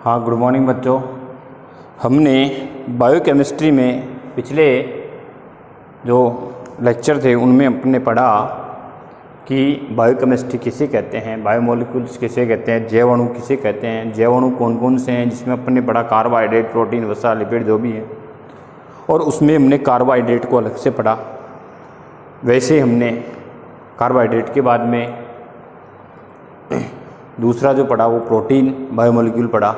हाँ, good morning बच्चों। हमने बायोकेमिस्ट्री में पिछले जो लेक्चर थे उनमें अपने पढ़ा कि बायोकेमिस्ट्री किसे कहते हैं, बायोमोलिक्यूल्स किसे कहते हैं, जैव अणु किसे कहते हैं, जैव अणु कौन कौन से हैं, जिसमें अपने पढ़ा कार्बोहाइड्रेट, प्रोटीन, वसा, लिपिड जो भी है, और उसमें हमने कार्बोहाइड्रेट को अलग से पढ़ा। वैसे हमने कार्बोहाइड्रेट के बाद में दूसरा जो पढ़ा वो प्रोटीन बायोमोलिक्यूल पढ़ा।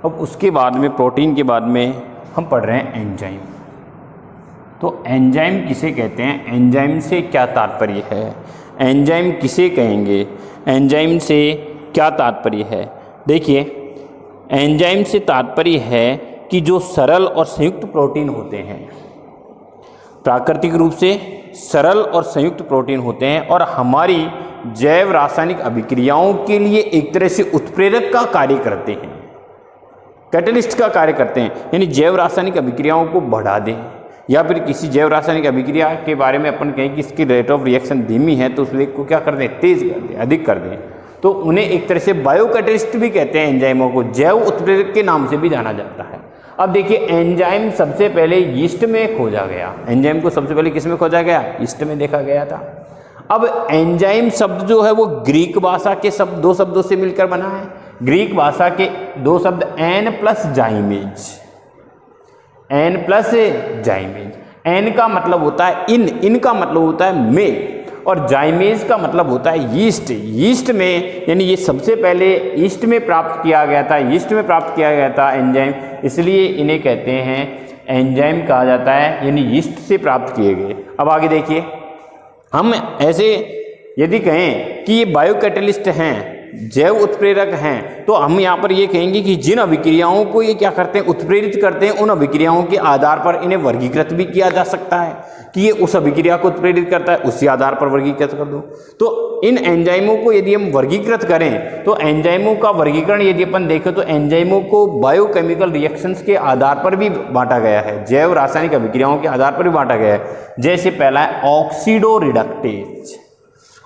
अब उसके बाद में प्रोटीन के बाद में हम पढ़ रहे हैं एंजाइम। तो एंजाइम किसे कहते हैं, एंजाइम से क्या तात्पर्य है, एंजाइम किसे कहेंगे, एंजाइम से क्या तात्पर्य है। देखिए, एंजाइम से तात्पर्य है कि जो सरल और संयुक्त प्रोटीन होते हैं, प्राकृतिक रूप से सरल और संयुक्त प्रोटीन होते हैं और हमारी जैव रासायनिक अभिक्रियाओं के लिए एक तरह से उत्प्रेरक का कार्य करते हैं, कैटलिस्ट का कार्य करते हैं। यानी जैव रासायनिक अभिक्रियाओं को बढ़ा दें, या फिर किसी जैव रासायनिक अभिक्रिया के बारे में अपन कहें कि इसकी रेट ऑफ रिएक्शन धीमी है तो उस वेग को क्या कर दें, तेज कर दें, अधिक कर दें। तो उन्हें एक तरह से बायो कैटलिस्ट भी कहते हैं। एंजाइमों को जैव उत्प्रेरक के नाम से भी जाना जाता है। अब देखिए, एंजाइम सबसे पहले यीस्ट में खोजा गया। एंजाइम को सबसे पहले किस में खोजा गया, यीस्ट में देखा गया था। अब एंजाइम शब्द जो है वो ग्रीक भाषा के दो शब्दों से मिलकर बना है। ग्रीक भाषा के दो शब्द en plus zymes, en plus zymes. En का मतलब होता है इन का मतलब होता है में, और जाइमेज का मतलब होता है यीस्ट। यीस्ट में, यानी ये सबसे पहले यीस्ट में प्राप्त किया गया था, यीस्ट में प्राप्त किया गया था एंजाइम, इसलिए इन्हें कहते हैं एंजाइम कहा जाता है, यानी यीस्ट से प्राप्त किए गए। अब आगे देखिए, हम ऐसे यदि कहें कि ये बायो कैटलिस्ट हैं, जैव उत्प्रेरक हैं, तो हम यहाँ पर ये कहेंगे कि जिन अभिक्रियाओं को ये क्या करते हैं, उत्प्रेरित करते हैं, उन अभिक्रियाओं के आधार पर इन्हें वर्गीकृत भी किया जा सकता है कि ये उस अभिक्रिया को उत्प्रेरित करता है, उसी आधार पर वर्गीकृत कर दो। तो इन एंजाइमों को यदि हम वर्गीकृत करें तो एंजाइमों का वर्गीकरण यदि अपन देखें तो एंजाइमों को बायोकेमिकल रिएक्शंस के आधार पर भी बांटा गया है, जैव रासायनिक अभिक्रियाओं के आधार पर भी बांटा गया है। जैसे पहला है ऑक्सीडो रिडक्टेज।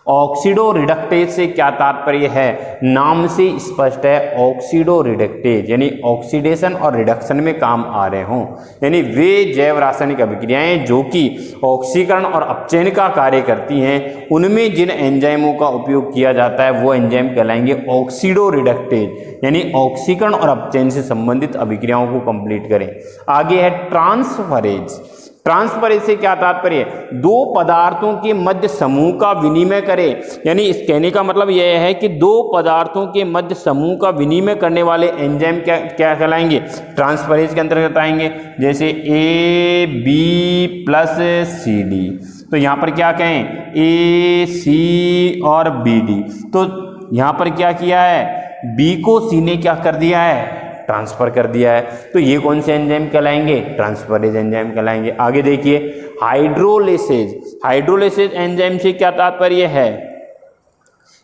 ऑक्सीडो रिडक्टेज से क्या तात्पर्य है, नाम से स्पष्ट है, ऑक्सीडो रिडक्टेज यानी ऑक्सीडेशन और रिडक्शन में काम आ रहे हों, यानी वे जैव रासायनिक अभिक्रियाएं जो कि ऑक्सीकरण और अपचयन का कार्य करती हैं, उनमें जिन एंजाइमों का उपयोग किया जाता है वो एंजाइम कहलाएंगे ऑक्सीडो रिडक्टेज, यानी ऑक्सीकरण और अपचयन से संबंधित अभिक्रियाओं को कंप्लीट करें। आगे है ट्रांसफरेज। ट्रांसफरेज से क्या तात्पर्य है, दो पदार्थों के मध्य समूह का विनिमय करे, यानी इस कहने का मतलब यह है कि दो पदार्थों के मध्य समूह का विनिमय करने वाले एंजाइम क्या कहलाएंगे, ट्रांसफरेज के अंतर्गत आएंगे। जैसे A B plus C D, तो यहाँ पर क्या कहें, ए सी और बी डी, तो यहाँ पर क्या किया है, बी को सी ने क्या कर दिया है, ट्रांसफर कर दिया है। तो ये कौन से एंजाइम कहलाएंगे, ट्रांसफरेज एंजाइम कहलाएंगे। आगे देखिए, हाइड्रोलेसेज। हाइड्रोलेसेज एंजाइम से क्या तात्पर्य है,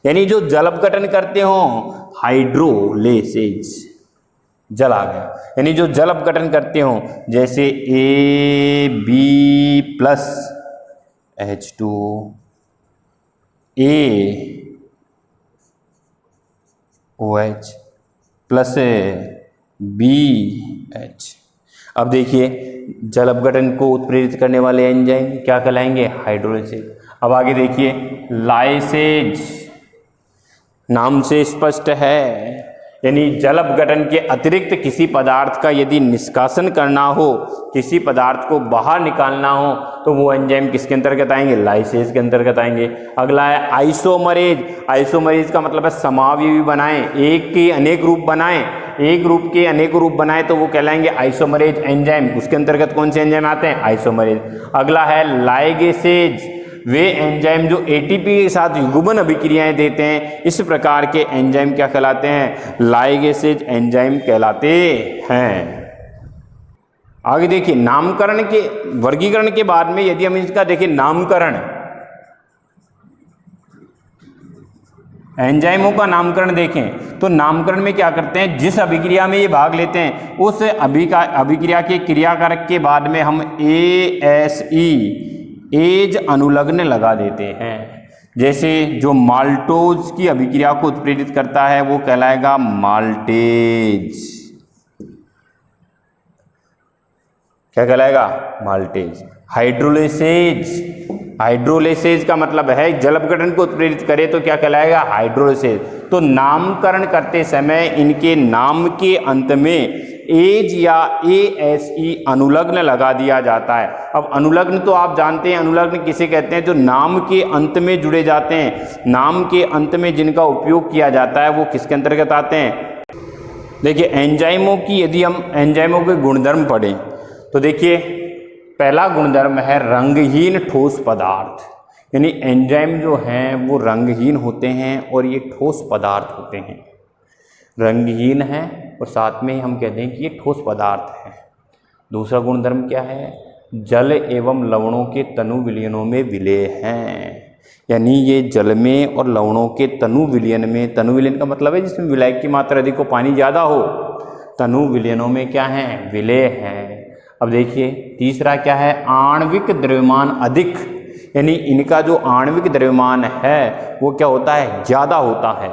यानी जो जल अपघटन करते हो, हाइड्रोलेसेज, जल आ गया, यानी जो जल अपघटन करते हो, जैसे A B plus H2 A OH plus BH। अब देखिए, जल अपघटन को उत्प्रेरित करने वाले एंजाइम क्या कहलाएंगे, हाइड्रोलेसेज। अब आगे देखिए, लाइसेज, नाम से स्पष्ट है, यानी जल अपघटन के अतिरिक्त किसी पदार्थ का यदि निष्कासन करना हो, किसी पदार्थ को बाहर निकालना हो, तो वो एंजाइम किसके अंतर्गत आएंगे, लाइसेज के अंतर्गत आएंगे। अगला है आइसोमरेज। आइसोमरेज का मतलब है समावयवी बनाएं, एक के अनेक रूप बनाएं, एक रूप के अनेक रूप बनाएं तो वो कहलाएंगे आइसोमरेज एंजाइम। उसके अंतर्गत कौन से एंजाइम आते हैं, आइसोमरेज। अगला है लाइगेसेज। वे एंजाइम जो एटीपी के साथ युग्मन अभिक्रियाएं देते हैं, इस प्रकार के एंजाइम क्या कहलाते हैं, लाइगेसेज एंजाइम कहलाते हैं। आगे देखिए, नामकरण के वर्गीकरण के बाद में यदि हम इसका देखिए नामकरण, एंजाइमों का नामकरण देखें तो नामकरण में क्या करते हैं, जिस अभिक्रिया में ये भाग लेते हैं उस अभिक्रिया के क्रियाकारक के बाद में हम ASE एज अनुलग्न लगा देते हैं। जैसे जो माल्टोज की अभिक्रिया को उत्प्रेरित करता है वो कहलाएगा माल्टेज। क्या कहलाएगा? माल्टेज। हाइड्रोलिसेज, हाइड्रोलिसेज का मतलब है जल अपघटन को उत्प्रेरित करे तो क्या कहलाएगा? हाइड्रोलिसेज। तो नामकरण करते समय इनके नाम के अंत में एज या ASE अनुलग्न लगा दिया जाता है। अब अनुलग्न तो आप जानते हैं, अनुलग्न किसे कहते हैं? जो नाम के अंत में जुड़े जाते हैं, नाम के अंत में जिनका उपयोग किया जाता है वो किसके अंतर्गत आते हैं? देखिए एंजाइमों की, यदि हम एंजाइमों के गुणधर्म पढ़ें तो देखिए पहला गुणधर्म है रंगहीन ठोस पदार्थ, यानी एंजाइम जो हैं वो रंगहीन होते हैं और ये ठोस पदार्थ होते हैं। रंगहीन है और साथ में हम कहते हैं कि ये ठोस पदार्थ है। दूसरा गुणधर्म क्या है? जल एवं लवणों के तनु विलयनों में विलेय हैं, यानी ये जल में और लवणों के तनु विलयन में, तनु विलयन का मतलब है जिसमें विलायक की मात्रा अधिक हो, पानी ज़्यादा हो, तनु विलयनों में क्या है? विलेय हैं। अब देखिए तीसरा क्या है? आणविक द्रव्यमान अधिक, यानी इनका जो आणविक द्रव्यमान है वो क्या होता है? ज़्यादा होता है।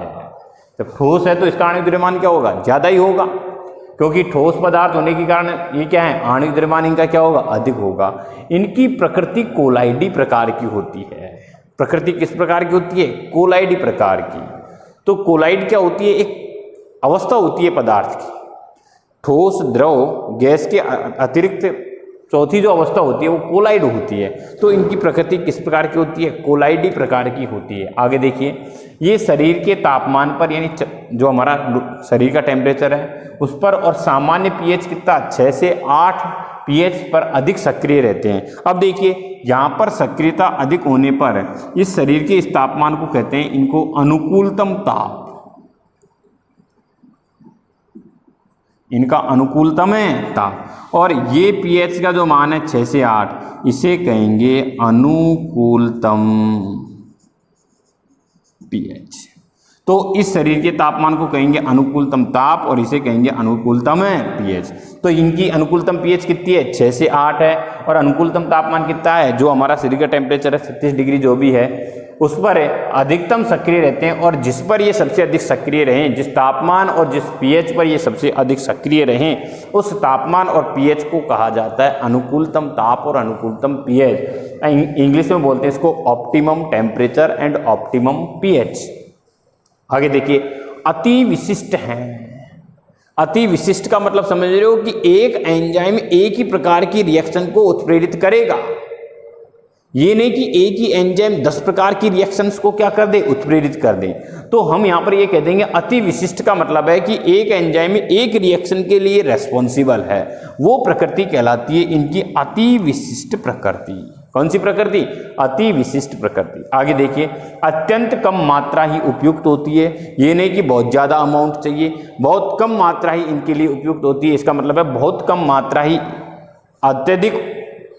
जब ठोस है तो इसका आणविक द्रव्यमान क्या होगा? ज़्यादा ही होगा, क्योंकि ठोस पदार्थ होने के कारण ये क्या है? आणविक द्रव्यमान इनका क्या होगा? अधिक होगा। इनकी प्रकृति कोलाइडी प्रकार की होती है। प्रकृति किस प्रकार की होती है? कोलाइडी प्रकार की। तो कोलाइड क्या होती है? एक अवस्था होती है पदार्थ की, ठोस, द्रव, गैस के अतिरिक्त चौथी जो अवस्था होती है वो कोलाइड होती है। तो इनकी प्रकृति किस प्रकार की होती है? कोलाइडी प्रकार की होती है। आगे देखिए, ये शरीर के तापमान पर, यानी जो हमारा शरीर का टेम्परेचर है उस पर, और सामान्य pH कितना? 6 से 8 pH पर अधिक सक्रिय रहते हैं। अब देखिए यहाँ पर सक्रियता अधिक होने पर इस शरीर के इस तापमान को कहते हैं, इनको अनुकूलतम ताप, इनका अनुकूलतम है ताप। और ये pH का जो मान है 6 से 8, इसे कहेंगे अनुकूलतम pH। तो इस शरीर के तापमान को कहेंगे अनुकूलतम ताप और इसे कहेंगे अनुकूलतम pH। तो इनकी अनुकूलतम pH कितनी है? 6 से 8 है। और अनुकूलतम तापमान कितना है? जो हमारा शरीर का टेम्परेचर है 36 डिग्री जो भी है उस पर अधिकतम सक्रिय रहते हैं। और जिस पर ये सबसे अधिक सक्रिय रहें, जिस तापमान और जिस pH पर ये सबसे अधिक सक्रिय रहें, उस तापमान और pH को कहा जाता है अनुकूलतम ताप और अनुकूलतम pH। इंग्लिश में बोलते हैं इसको optimum temperature and optimum pH। आगे देखिए, अति विशिष्ट हैं। अति विशिष्ट का मतलब समझ रहे हो कि एक एंजाइम एक ही प्रकार की रिएक्शन को उत्प्रेरित करेगा। ये नहीं कि एक ही एंजाइम 10 प्रकार की रिएक्शंस को क्या कर दे? उत्प्रेरित कर दे। तो हम यहाँ पर ये कह देंगे अति विशिष्ट का मतलब है कि एक एंजाइम एक रिएक्शन के लिए रेस्पॉन्सिबल है, वो प्रकृति कहलाती है इनकी अति विशिष्ट प्रकृति। कौन सी प्रकृति? अति विशिष्ट प्रकृति। आगे देखिए, अत्यंत कम मात्रा ही उपयुक्त होती है। ये नहीं कि बहुत ज़्यादा अमाउंट चाहिए, बहुत कम मात्रा ही इनके लिए उपयुक्त होती है। इसका मतलब है बहुत कम मात्रा ही अत्यधिक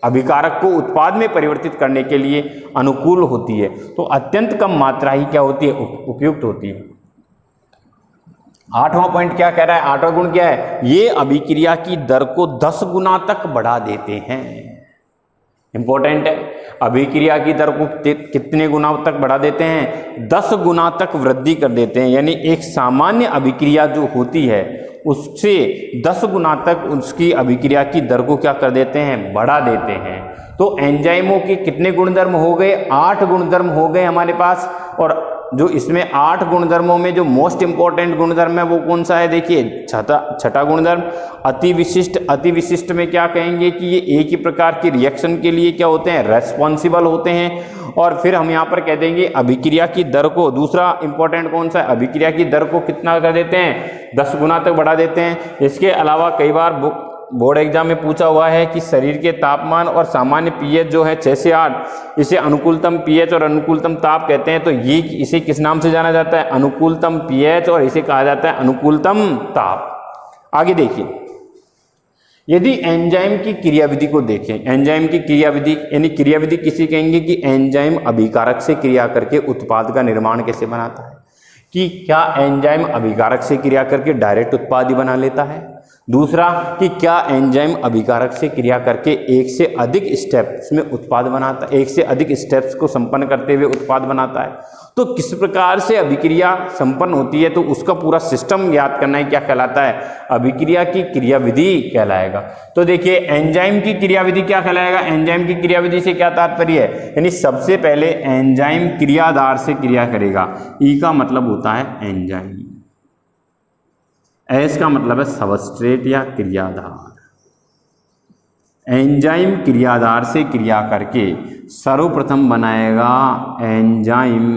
अभिकारक को उत्पाद में परिवर्तित करने के लिए अनुकूल होती है। तो अत्यंत कम मात्रा ही क्या होती है? उपयुक्त होती है। 8वां पॉइंट क्या कह रहा है? 8वां गुण क्या है? ये अभिक्रिया की दर को 10 गुना तक बढ़ा देते हैं। इंपॉर्टेंट है, अभिक्रिया की दर को कितने गुना तक बढ़ा देते हैं? 10 गुना तक वृद्धि कर देते हैं। यानी एक सामान्य अभिक्रिया जो होती है उससे 10 गुना तक उसकी अभिक्रिया की दर को क्या कर देते हैं? बढ़ा देते हैं। तो एंजाइमों के कितने गुणधर्म हो गए? 8 गुणधर्म हो गए हमारे पास। और जो इसमें 8 गुणधर्मों में जो मोस्ट इंपॉर्टेंट गुणधर्म है वो कौन सा है? देखिए छठा गुणधर्म अति विशिष्ट। अति विशिष्ट में क्या कहेंगे कि ये एक ही प्रकार की रिएक्शन के लिए क्या होते हैं? रेस्पॉन्सिबल होते हैं। और फिर हम यहाँ पर कह देंगे अभिक्रिया की दर को, दूसरा इंपॉर्टेंट कौन सा है? अभिक्रिया की दर को कितना कर देते हैं? 10 गुना तक बढ़ा देते हैं। इसके अलावा कई बार बोर्ड एग्जाम में पूछा हुआ है कि शरीर के तापमान और सामान्य pH जो है 6 से 8, इसे अनुकूलतम pH और अनुकूलतम ताप कहते हैं। तो ये इसे किस नाम से जाना जाता है? अनुकूलतम pH, और इसे कहा जाता है अनुकूलतम ताप। आगे देखिए, यदि एंजाइम की क्रियाविधि को देखें, एंजाइम की क्रियाविधि यानी क्रियाविधि किसी कहेंगे कि एंजाइम अभिकारक से क्रिया करके उत्पाद का निर्माण कैसे बनाता है। कि क्या एंजाइम अभिकारक से क्रिया करके डायरेक्ट उत्पाद ही बना लेता है? दूसरा कि क्या एंजाइम अभिकारक से क्रिया करके एक से अधिक स्टेप्स में उत्पाद बनाता है, एक से अधिक स्टेप्स को संपन्न करते हुए उत्पाद बनाता है। तो किस प्रकार से अभिक्रिया संपन्न होती है, तो उसका पूरा सिस्टम याद करना है, क्या कहलाता है, अभिक्रिया की क्रियाविधि कहलाएगा। तो देखिए एंजाइम की क्रियाविधि क्या कहलाएगा, एंजाइम की क्रियाविधि से क्या तात्पर्य है, यानी सबसे पहले एंजाइम क्रियाधार से क्रिया करेगा। ई का मतलब होता है एंजाइम, एस का मतलब है सबस्ट्रेट या क्रियाधार। एंजाइम क्रियाधार से क्रिया करके सर्वप्रथम बनाएगा एंजाइम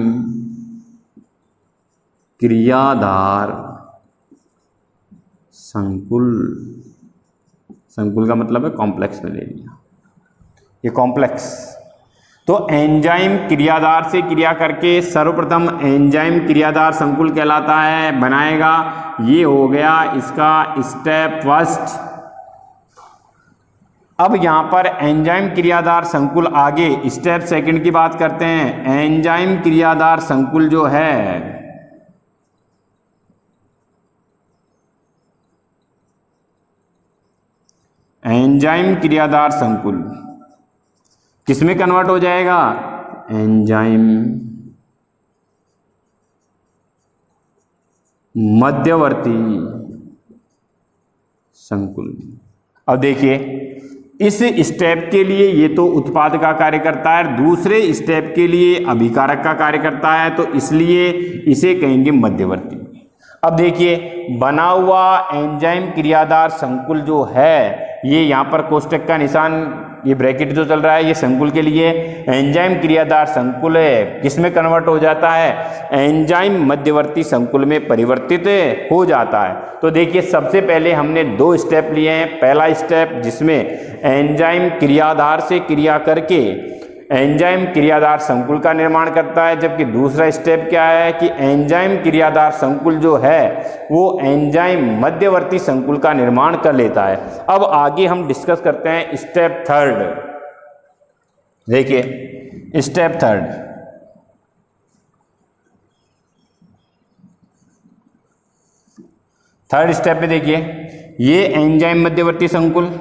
क्रियाधार संकुल। संकुल का मतलब है कॉम्प्लेक्स में ले लिया, ये कॉम्प्लेक्स। तो एंजाइम क्रियाधार से क्रिया करके सर्वप्रथम एंजाइम क्रियाधार संकुल कहलाता है, बनाएगा। ये हो गया इसका स्टेप फर्स्ट। अब यहां पर एंजाइम क्रियाधार संकुल, आगे स्टेप सेकंड की बात करते हैं। एंजाइम क्रियाधार संकुल जो है, एंजाइम क्रियाधार संकुल किसमें कन्वर्ट हो जाएगा, एंजाइम मध्यवर्ती संकुल। अब देखिए इस स्टेप के लिए ये तो उत्पाद का कार्य करता है, दूसरे स्टेप के लिए अभिकारक का कार्य करता है, तो इसलिए इसे कहेंगे मध्यवर्ती। अब देखिए बना हुआ एंजाइम क्रियाधार संकुल जो है, ये यहाँ पर कोष्टक का निशान, ये ब्रैकेट जो चल रहा है ये संकुल के लिए। एंजाइम क्रियाधार संकुल है, किसमें कन्वर्ट हो जाता है, एंजाइम मध्यवर्ती संकुल में परिवर्तित हो जाता है। तो देखिए सबसे पहले हमने दो स्टेप लिए हैं। पहला स्टेप जिसमें एंजाइम क्रियाधार से क्रिया करके एंजाइम क्रियाधार संकुल का निर्माण करता है, जबकि दूसरा स्टेप क्या है कि एंजाइम क्रियाधार संकुल जो है वो एंजाइम मध्यवर्ती संकुल का निर्माण कर लेता है। अब आगे हम डिस्कस करते हैं स्टेप थर्ड। देखिए स्टेप थर्ड, थर्ड स्टेप में देखिए ये एंजाइम मध्यवर्ती संकुल,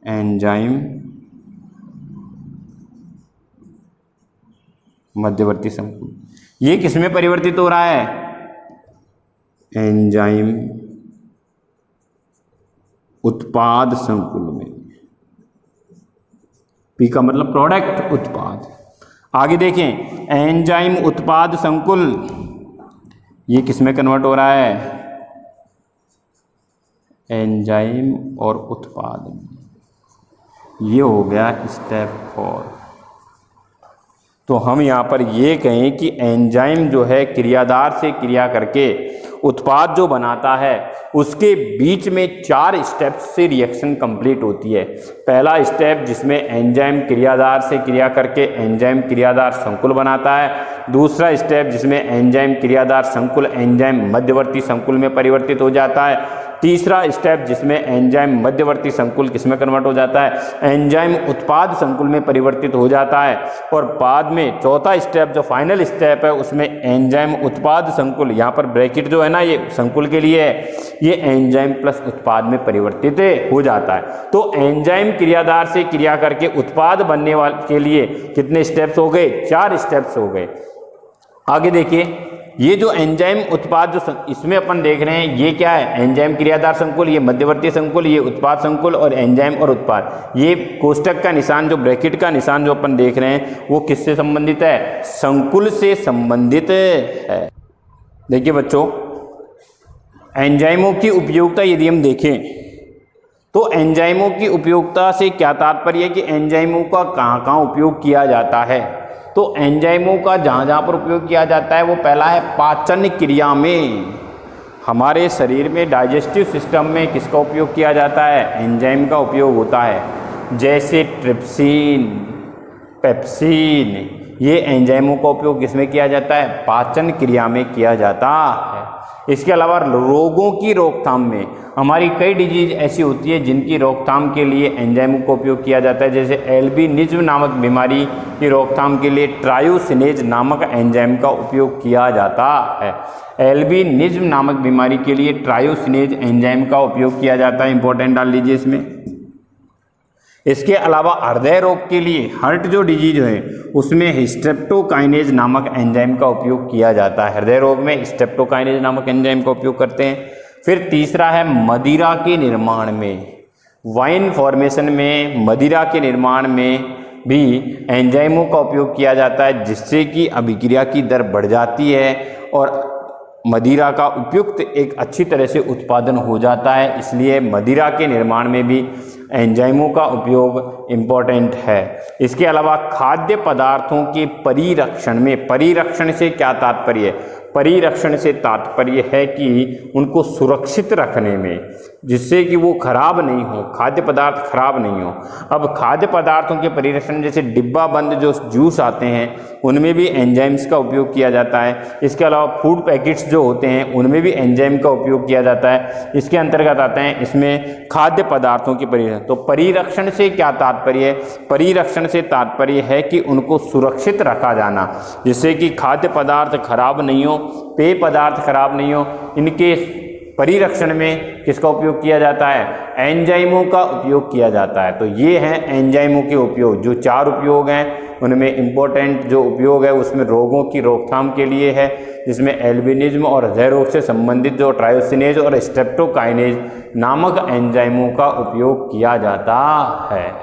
एंजाइम मध्यवर्ती संकुल, ये किसमें परिवर्तित हो रहा है, एंजाइम उत्पाद संकुल में। पी का मतलब प्रोडक्ट, उत्पाद। आगे देखें एंजाइम उत्पाद संकुल, ये किसमें कन्वर्ट हो रहा है, एंजाइम और उत्पाद में। ये हो गया स्टेप 4। तो हम यहाँ पर ये कहें कि एंजाइम जो है क्रियाधार से क्रिया करके उत्पाद जो बनाता है उसके बीच में 4 स्टेप्स से रिएक्शन कंप्लीट होती है। पहला स्टेप जिसमें एंजाइम क्रियाधार से क्रिया करके एंजाइम क्रियाधार संकुल बनाता है। दूसरा स्टेप जिसमें एंजाइम क्रियाधार संकुल एंजाइम मध्यवर्ती संकुल में परिवर्तित हो जाता है। तीसरा स्टेप जिसमें एंजाइम मध्यवर्ती संकुल किसमें कन्वर्ट हो जाता है, एंजाइम उत्पाद संकुल में परिवर्तित हो जाता है। और बाद में चौथा स्टेप जो फाइनल स्टेप है उसमें एंजाइम उत्पाद संकुल, यहाँ पर ब्रैकेट जो है ना ये संकुल के लिए है, ये एंजाइम प्लस उत्पाद में परिवर्तित हो जाता है। तो एंजाइम क्रियाधार से क्रिया करके उत्पाद बनने वाले के लिए कितने स्टेप्स हो गए, 4 स्टेप्स हो गए। आगे देखिए ये जो एंजाइम उत्पाद जो इसमें अपन देख रहे हैं ये क्या है, एंजाइम क्रियाधार संकुल, ये मध्यवर्ती संकुल, ये उत्पाद संकुल और एंजाइम और उत्पाद। ये कोष्टक का निशान जो ब्रैकेट का निशान जो अपन देख रहे हैं वो किससे संबंधित है, संकुल से संबंधित है। देखिए बच्चों एंजाइमों की उपयोगिता यदि हम देखें तो एंजाइमों की उपयोगिता से क्या तात्पर्य है कि एंजाइमों का कहाँ कहाँ उपयोग किया जाता है। तो एंजाइमों का जहाँ जहाँ पर उपयोग किया जाता है वो पहला है पाचन क्रिया में। हमारे शरीर में डाइजेस्टिव सिस्टम में किसका उपयोग किया जाता है, एंजाइम का उपयोग होता है। जैसे ट्रिप्सिन, पेप्सिन, ये एंजाइमों का उपयोग किसमें किया जाता है, पाचन क्रिया में किया जाता है। इसके अलावा रोगों की रोकथाम में हमारी कई डिजीज ऐसी होती है जिनकी रोकथाम के लिए एंजाइमों का उपयोग किया जाता है, जैसे एल्बिनिज्म नामक बीमारी की रोकथाम के लिए ट्रायोसिनेज नामक एंजाइम का उपयोग किया जाता है। एल्बिनिज्म नामक बीमारी के लिए ट्रायोसिनेज एंजाइम का उपयोग किया जाता है, इंपॉर्टेंट डाल लीजिए इसमें। इसके अलावा हृदय रोग के लिए, हार्ट जो डिजीज है उसमें स्ट्रेप्टोकाइनेज नामक एंजाइम का उपयोग किया जाता है। हृदय रोग में स्ट्रेप्टोकाइनेज नामक एंजाइम का उपयोग करते हैं। फिर तीसरा है मदिरा के निर्माण में, वाइन फॉर्मेशन में, मदिरा के निर्माण में भी एंजाइमों का उपयोग किया जाता है, जिससे कि अभिक्रिया की दर बढ़ जाती है और मदिरा का उपयुक्त एक अच्छी तरह से उत्पादन हो जाता है। इसलिए मदिरा के निर्माण में भी एंजाइमों का उपयोग इम्पोर्टेंट है। इसके अलावा खाद्य पदार्थों के परिरक्षण में, परिरक्षण से क्या तात्पर्य है? परिरक्षण से तात्पर्य है कि उनको सुरक्षित रखने में, जिससे कि वो खराब नहीं हो, खाद्य पदार्थ खराब नहीं हो। अब खाद्य पदार्थों के परिरक्षण, जैसे डिब्बा बंद जो जूस आते हैं उनमें भी एंजाइम्स का उपयोग किया जाता है। इसके अलावा फूड पैकेट्स जो होते हैं उनमें भी एंजाइम का उपयोग किया जाता है। इसके अंतर्गत आते हैं इसमें खाद्य पदार्थों के परिरक्षण। तो परिरक्षण से क्या तात्पर्य है? परिरक्षण से तात्पर्य है कि उनको सुरक्षित रखा जाना, जिससे कि खाद्य पदार्थ खराब नहीं हो, पेय पदार्थ खराब नहीं हो। इनके परिरक्षण में किसका उपयोग किया जाता है? एंजाइमों का उपयोग किया जाता है। तो ये हैं एंजाइमों के उपयोग। जो 4 उपयोग हैं उनमें इम्पोर्टेंट जो उपयोग है उसमें रोगों की रोकथाम के लिए है, जिसमें एल्बिनिज्म और हृदय रोग से संबंधित जो ट्रायोसिनेज और स्ट्रेप्टोकाइनेज नामक एंजाइमों का उपयोग किया जाता है।